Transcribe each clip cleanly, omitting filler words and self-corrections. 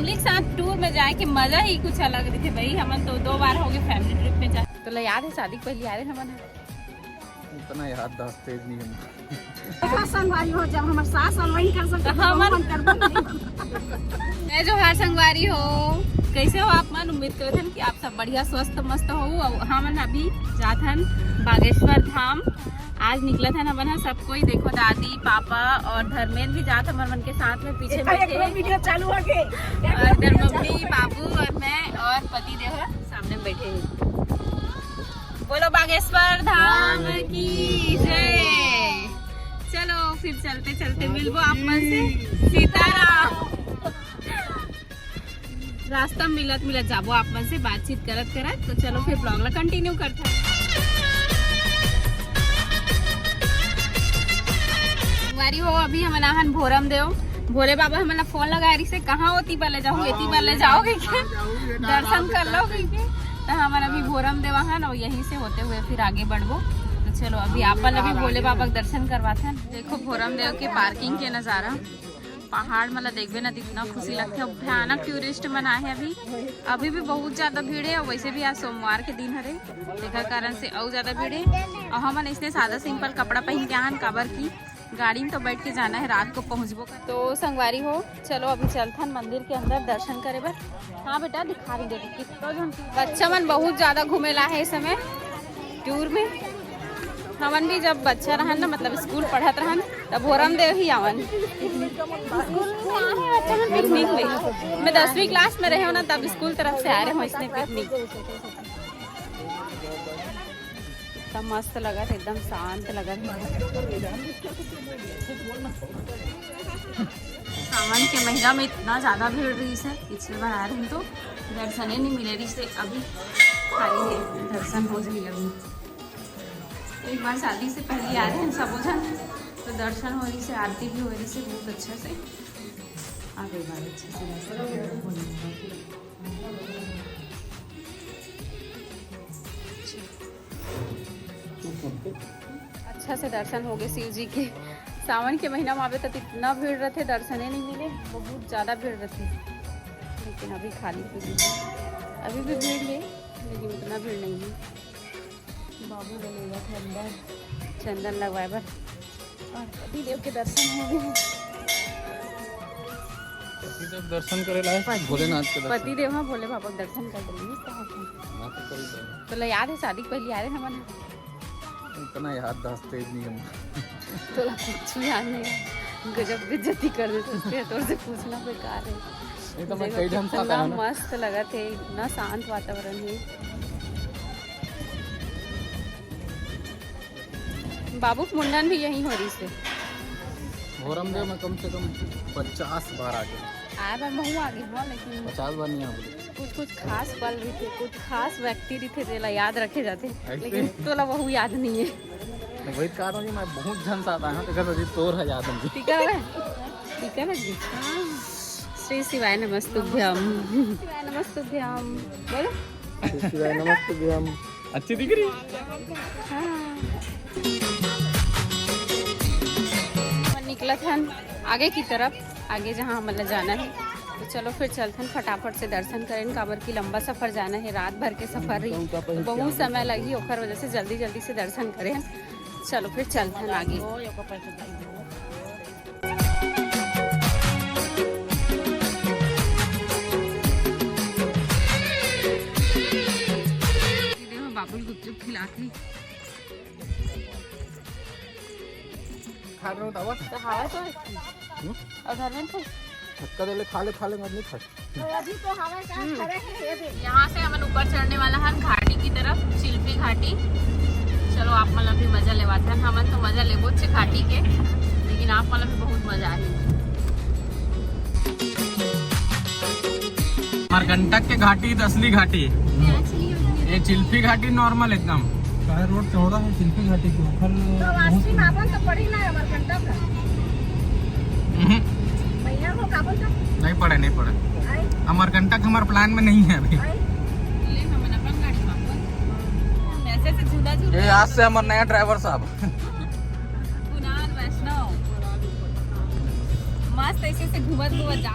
Family के साथ tour में जाए के मजा ही कुछ अलग रही थे भाई। हम तो 2 बार हो गए फैमिली ट्रिप में जाए। तो याद है शादी पहले याद है हम इतना याददाश्त तेज नहीं हो जब हमारे सास वही कर सकते मैं जो हर संगवारी हो कैसे हो आप मन। उम्मीद करते हैं कि आप सब बढ़िया स्वस्थ मस्त हो। हम अभी जाथन बागेश्वर धाम। आज निकला था ना बना सब कोई देखो, दादी पापा और धर्मेंद्र भी जात हमारे मन के साथ में पीछे बैठे वीडियो चालू हो गए और इधर मम्मी बाबू और मैं और पति देव सामने बैठे हैं। बोलो बागेश्वर धाम की जय। चलो फिर चलते चलते मिलबो आप मन से सीताराम। रास्ता मिलत मिलत जाबो आप मन से बातचीत करत करत। तो चलो फिर ब्लॉग ला कंटिन्यू करते हैं। वारी हो अभी हम नाहन भोरम देव। भोले बाबा हमारा फोन लगा रही से कहाँ होती पहले जाओ एती पहले जाओगे क्या दर्शन कर लो क्या। तो हमारा अभी भोरम देवा है ना, यहीं से होते हुए फिर आगे बढ़बो। तो चलो अभी आपन अभी भोले बाबा का दर्शन करवाते हैं। देखो भोरम देव के पार्किंग के नज़ारा, पहाड़ मतलब देखबे ना कितना खुशी लगती है। भयानक टूरिस्ट मन आए हैं अभी भी बहुत ज्यादा भीड़ है। और वैसे भी आज सोमवार के दिन हरे देखा कारण से और ज्यादा भीड़ है। और हम इसने सादा सिंपल कपड़ा पहन के आन काबर की गाड़ी में तो बैठ के जाना है, रात को पहुँचबो। तो संगवारी हो चलो अभी चलथन मंदिर के अंदर दर्शन करे बर। हाँ बेटा दिखा रही देखो कितना जन बच्चा मन बहुत ज्यादा घूमेला है इस समय टूर में। हमन भी जब बच्चा रहन ना मतलब स्कूल पढ़त रहन तब भोरम देव ही आवन पिकनिक में। मैं 10वीं क्लास में रहे हो ना तब स्कूल तरफ से आ रहे हो इसने पिकनिक। तब मस्त लगा था, एकदम शांत लगा था। सावन के महीना में इतना ज़्यादा भीड़ रही है। पिछले बार आ रहे हैं तो दर्शन ही नहीं मिले रही से, अभी खाली है दर्शन हो जाए। अभी एक बार शादी से पहले आ रहे हैं सब जन तो दर्शन हो रही से, आरती भी हो रही से बहुत अच्छे से। आ गई बार अच्छे से अच्छा से दर्शन हो गए शिव जी के। सावन के महीना में आवे तो इतना भीड़ रहते दर्शन ही नहीं मिले, बहुत ज़्यादा भीड़ रहती। लेकिन अभी खाली अभी भी भीड़ है लेकिन उतना भीड़ नहीं है। बाबू बोलेगा थे अंदर चंदन लगवाए बर और पति देव के दर्शन हो गए। दर्शन करे भोलेनाथ के पति देव हाँ भोले बाबा के दर्शन कर देंगे। तो याद है शादी पहले आ रहे हमारे इतना याददाश्त तेज नहीं हम तो कुछ याद नहीं। गजब बेइज्जती कर देते तो से पूछना बेकार है। ये तो मैं कई ढंग से इतना मस्त लगा थे, इतना शांत वातावरण है। बाबू मुंडन भी यहीं हो रही से। भोरम देव में कम से कम 50 बार आ गए। बार महू आगे हो लेकिन 50 बार नहीं आ कुछ खास पल रही थे, कुछ खास व्यक्ति रही थे जेला याद रखे जाते लेकिन तोला बहु याद नहीं है। वही कह रहा हूँ मैं बहुत झन से आता है तो तोर है याद हमको। ठीक है ठीक है ना जी। श्री शिवाय नमस्तुभ्यम। शिवाय नमस्तुभ्यम बोलो। शिवाय नमस्तुभ्यम। अच्छी दिख रही। निकला था आगे की तरफ, आगे जहाँ मतलब जाना है। तो चलो फिर चलते हैं फटाफट से दर्शन करें। काबर की लंबा सफ़र जाना है, रात भर के सफ़र रही तो बहुत समय लगी ओखर वजह से जल्दी जल्दी से दर्शन करें। चलो फिर चलते हैं आगे। बाबुल गुपचुप खिलाती खा रहा हूँ दावा तो हवा तो और घर में थे धक्का दे ले खा ले नहीं खा। तो अभी तो हवा का खड़े हैं। यहाँ से हम ऊपर चढ़ने वाला है घाटी की तरफ, शिल्पी घाटी। चलो आप मतलब भी मजा लेवाते हैं। हमन तो मजा लेबो छे घाटी के, लेकिन आप मतलब भी बहुत मजा आई। अमरकंटक के घाटी असली घाटी, ये शिल्पी घाटी नॉर्मल एकदम रोड चौड़ा है। शिल्पी घाटी के ऊपर तो पड़ी ना अमरकंटक नहीं पड़े। अमरकंटक हमारे प्लान में नहीं है अभी। ये आज से हमारा नया ड्राइवर साहब कुणाल वैष्णव मस्त ऐसे से घूमत जा।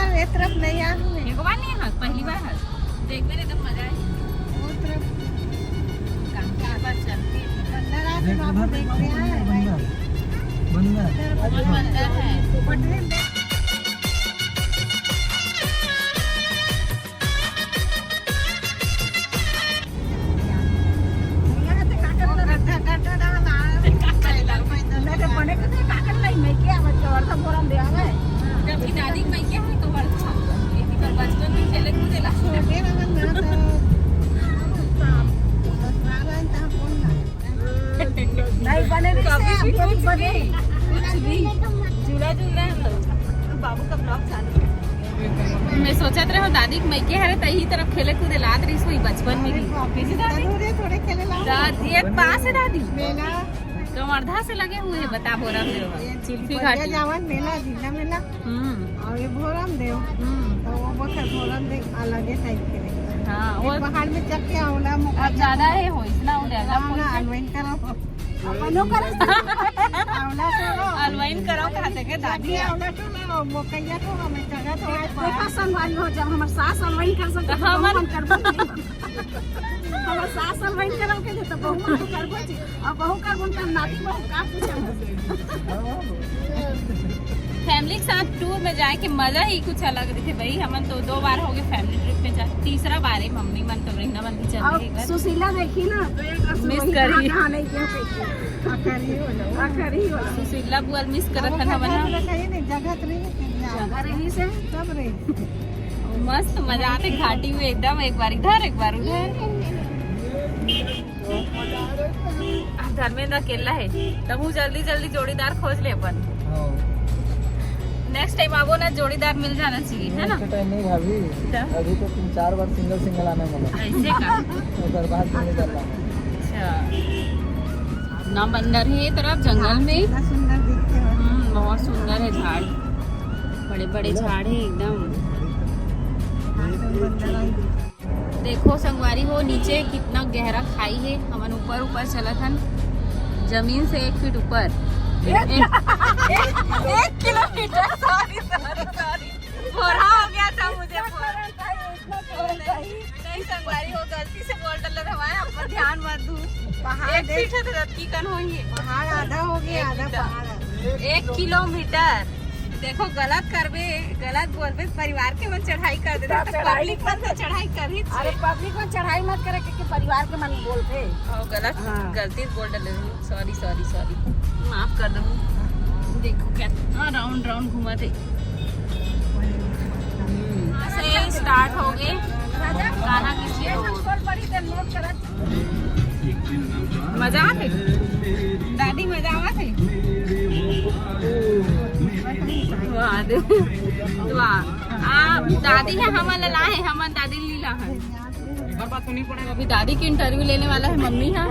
बार ये तरफ नहीं आया हूँ। एक बार नहीं हंस, पहली बार हंस देखने में एकदम मजा आया। वो तरफ काफी बार चलती अंदर आके बाबू देखते हैं भाई। अंदर है। जबकि दादी मैं क्या है तो वर्षा यही पर बचपन में खेले कूदे ला नहीं बने कभी भी नहीं कुछ बने भी कुछ भी झूला झूल रहे हैं लोग। बाबू का ब्लॉग चालू है। मैं सोचत रहे हो दादी के मैं क्या है तही तरफ खेले कूदे लात रही सोई बचपन में भी कैसी दादी थोड़े खेले दादी एक पास है दादी मेला कमरधा से लगे हुए हैं बता बोरम देव चिल्फी घाटी। जावन मेला झीला मेला और ये भोरम देव तो वो बखर भोरम देव अलग है टाइप के नहीं। हाँ वो पहाड़ में चढ़ के आउला मुका अब ज्यादा है हो इतना हो जाएगा आउला अलवाइन करो अपनो करो आउला करो अलवाइन करो खाते के दादी आउला तो ना मोकैया तो हमें जगह तो देखो संगवारी हो जब हमर सास अलवाइन कर सकते हम करबो हमर सास अलवाइन करो के तो बहु करबो जी अब बहु करबो त नाती बहु का पूछो। फैमिली के साथ टूर में जाए के मजा ही कुछ अलग दिखे भाई। हमन तो 2 बार हो गए फैमिली ट्रिप में जा, तीसरा बार है मम्मी मन तो रहीना मन की चल रही है। सुशीला देखी ना तो एक मिस करी नहीं क्यों आखरी हो सुशीला बुआ मिस करत है हमन कहीं नहीं जगह रही से सब रही मस्त मजा आते घाटी में एकदम एक बार इधर एक बार उधर। धर्मेंद्र अकेला है तब जल्दी जल्दी जोड़ीदार खोज ले अपन। नेक्स्ट टाइम आपको ना जोड़ीदार मिल जाना चाहिए है ना। नहीं भाभी अभी तो 3-4 बार सिंगल आने वाला ऐसे का उधर बाहर नहीं करना। अच्छा ना बंदर है ये तरफ जंगल में सुंदर दिखते हो बहुत सुंदर है झाड़ बड़े बड़े झाड़ है एकदम। देखो संगवारी हो नीचे कितना गहरा खाई है। हमन ऊपर ऊपर चला था जमीन से 1 फीट ऊपर 1 किलोमीटर सॉरी थोड़ा हो गया था मुझे नहीं संगवारी हो गलती से बोल डल रहा पर ध्यान मत दू। पहाड़ 1 फीट है तो की कन होंगे पहाड़ आधा हो गया आधा पहाड़ 1 किलोमीटर। देखो गलत करबे गलत बोलबे परिवार के मन चढ़ाई कर देता पब्लिक पर से चढ़ाई कर ही। अरे पब्लिक में चढ़ाई मत करे क्योंकि परिवार के मन बोलते और गलत हाँ। गलती से बोल डाले सॉरी माफ कर दो। देखो क्या राउंड राउंड घुमा थे से स्टार्ट हो गए गाना कीजिए मजा आते दादी मजा आवा थे दादी है हम ला है हम दादी लीला है। अभी दादी की इंटरव्यू लेने वाला है मम्मी है।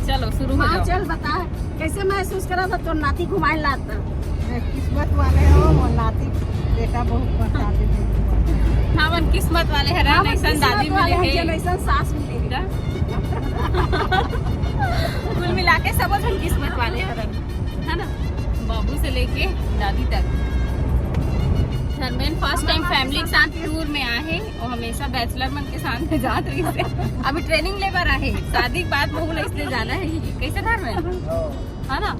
चलो शुरू हो जाओ। चल बता कैसे महसूस करा था तो नाती घुमाए लाता किस्मत वाले हो वो नाती बेटा बहुत बताते थे हमन किस्मत वाले है ना ऐसा दादी मिले है ऐसा सास मिलेगा कुल मिला के सब हम किस्मत वाले है ना बाबू से लेके दादी तक। धर्मेंद्र फर्स्ट टाइम फैमिली के साथ टूर में आए हैं और हमेशा बैचलर मन के साथ में जात रही से अभी ट्रेनिंग ले पर आए शादी के बाद बहुल इसलिए जाना है कैसे धर्मेंद्र है ना।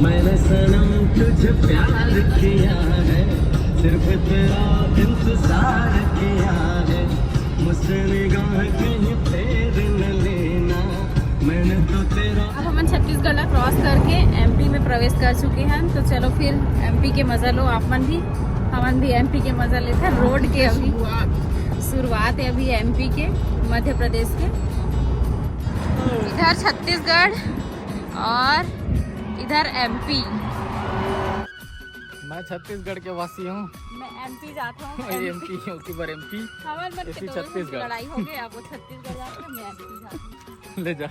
मैंने सनम तुझे प्यार किया है सिर्फ तेरा इंतजार किया है मुझसे निगाह कहीं फेर न लेना मैंने तो तेरा। अब हम छत्तीसगढ़ क्रॉस करके एमपी में प्रवेश कर चुके हैं तो चलो फिर एमपी के मजा लो आप मन भी हमन भी एमपी के मजा लेते हैं। रोड के अभी शुरुआत है अभी एमपी के मध्य प्रदेश के इधर छत्तीसगढ़ और इधर एमपी। मैं छत्तीसगढ़ के वासी हूँ मैं एमपी जाता हूँ एमपी उसी बार एमपी हमारे मन इसी के छत्तीसगढ़। लड़ाई हो गई आप छत्तीसगढ़ जाते हैं मैं एमपी जाती ले जा।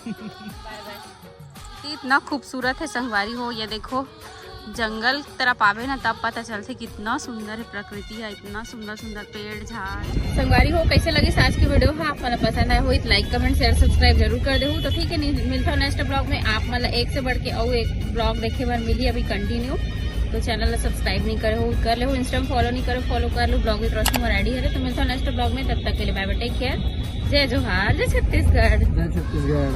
Bye bye. इतना खूबसूरत है संगवारी हो ये देखो जंगल की तरफ आवे ना तब पता चलते कितना सुंदर है प्रकृति है, इतना सुंदर सुंदर पेड़ झाड़। संगवारी हो कैसे लगी आज की वीडियो है, आप मतलब पसंद आए हो तो लाइक कमेंट शेयर सब्सक्राइब जरूर कर दे। तो ठीक है, मिलता हूँ नेक्स्ट ब्लॉग में। आप मतलब एक से बढ़ के और एक ब्लॉग देखे बार मिली अभी कंटिन्यू। तो चैनल सब्सक्राइब नहीं करे हो कर ले हो, इंस्टा फॉलो नहीं करे फॉलो कर लो, ब्लॉग विद रोशनी और आईडी है। तो मिलता हूँ नेक्स्ट ब्लॉग में, तब तक के लिए बाय बाय, टेक केयर, जय जोहार, जय छत्तीसगढ़। छत्तीसगढ़।